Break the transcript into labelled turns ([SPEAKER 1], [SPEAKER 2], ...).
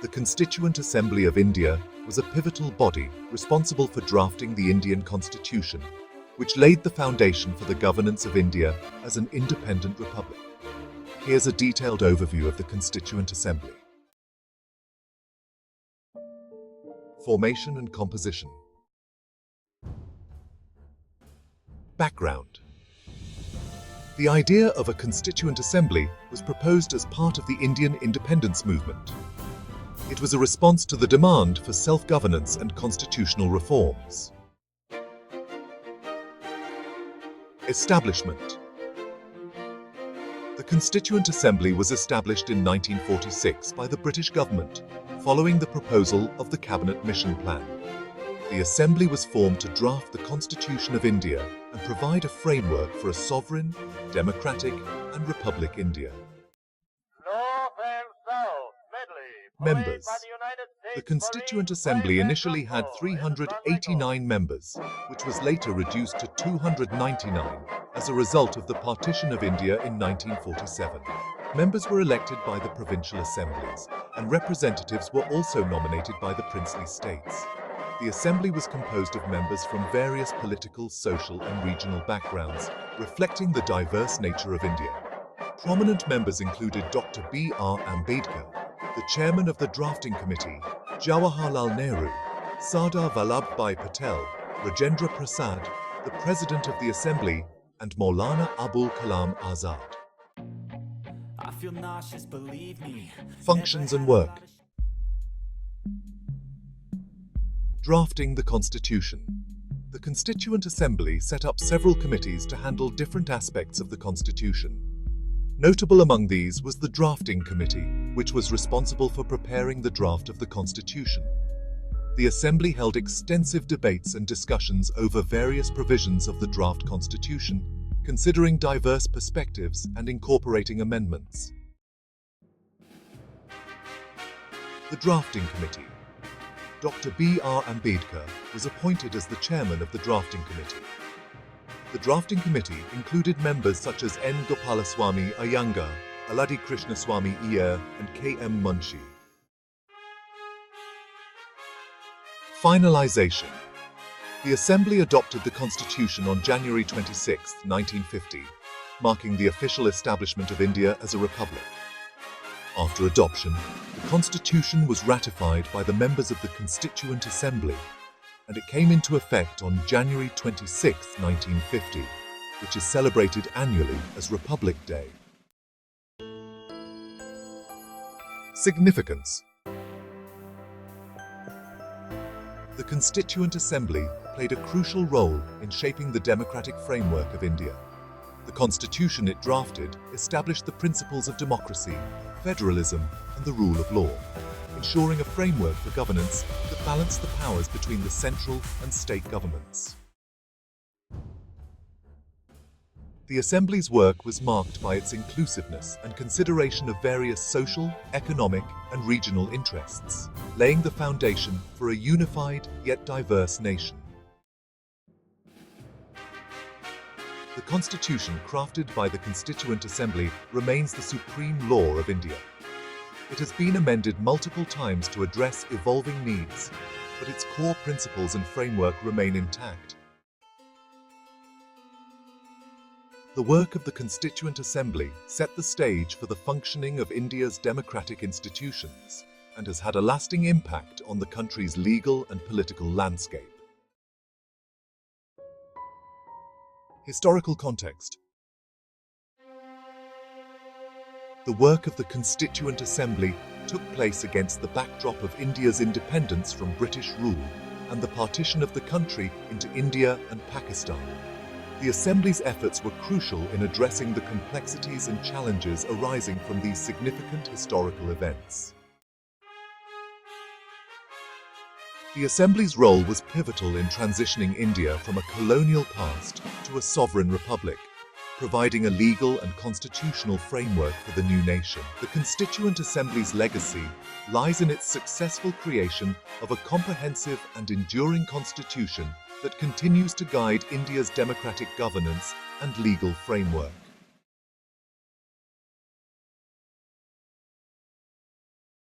[SPEAKER 1] The Constituent Assembly of India was a pivotal body responsible for drafting the Indian Constitution, which laid the foundation for the governance of India as an independent republic. Here's a detailed overview of the Constituent Assembly. Formation and composition. Background. The idea of a Constituent Assembly was proposed as part of the Indian independence movement. It was a response to the demand for self-governance and constitutional reforms. Establishment. The Constituent Assembly was established in 1946 by the British government, following the proposal of the Cabinet Mission Plan. The Assembly was formed to draft the Constitution of India and provide a framework for a sovereign, democratic, and republic India. Members. The Constituent Assembly initially had 389 members, which was later reduced to 299 as a result of the Partition of India in 1947. Members were elected by the provincial assemblies, and representatives were also nominated by the princely states. The Assembly was composed of members from various political, social, and regional backgrounds, reflecting the diverse nature of India. Prominent members included Dr. B.R. Ambedkar, the chairman of the drafting committee, Jawaharlal Nehru, Sardar Vallabhbhai Patel, Rajendra Prasad, the president of the Assembly, and Maulana Abul Kalam Azad. Functions and work. Drafting the Constitution. The Constituent Assembly set up several committees to handle different aspects of the Constitution. Notable among these was the Drafting Committee, which was responsible for preparing the draft of the Constitution. The Assembly held extensive debates and discussions over various provisions of the draft Constitution, considering diverse perspectives and incorporating amendments. The Drafting Committee. Dr. B.R. Ambedkar was appointed as the chairman of the Drafting Committee. The Drafting Committee included members such as N. Gopalaswamy Iyengar, Aladi Krishnaswamy Iyer, and K.M. Munshi. Finalization. The Assembly adopted the Constitution on January 26, 1950, marking the official establishment of India as a republic. After adoption, the Constitution was ratified by the members of the Constituent Assembly, and it came into effect on January 26, 1950, which is celebrated annually as Republic Day. Significance. The Constituent Assembly played a crucial role in shaping the democratic framework of India. The constitution it drafted established the principles of democracy, federalism, and the rule of law, ensuring a framework for governance that balanced the powers between the central and state governments. The Assembly's work was marked by its inclusiveness and consideration of various social, economic, and regional interests, laying the foundation for a unified yet diverse nation. The Constitution crafted by the Constituent Assembly remains the supreme law of India. It has been amended multiple times to address evolving needs, but its core principles and framework remain intact. The work of the Constituent Assembly set the stage for the functioning of India's democratic institutions and has had a lasting impact on the country's legal and political landscape. Historical context. The work of the Constituent Assembly took place against the backdrop of India's independence from British rule and the partition of the country into India and Pakistan. The Assembly's efforts were crucial in addressing the complexities and challenges arising from these significant historical events. The Assembly's role was pivotal in transitioning India from a colonial past to a sovereign republic, providing a legal and constitutional framework for the new nation. The Constituent Assembly's legacy lies in its successful creation of a comprehensive and enduring constitution that continues to guide India's democratic governance and legal framework.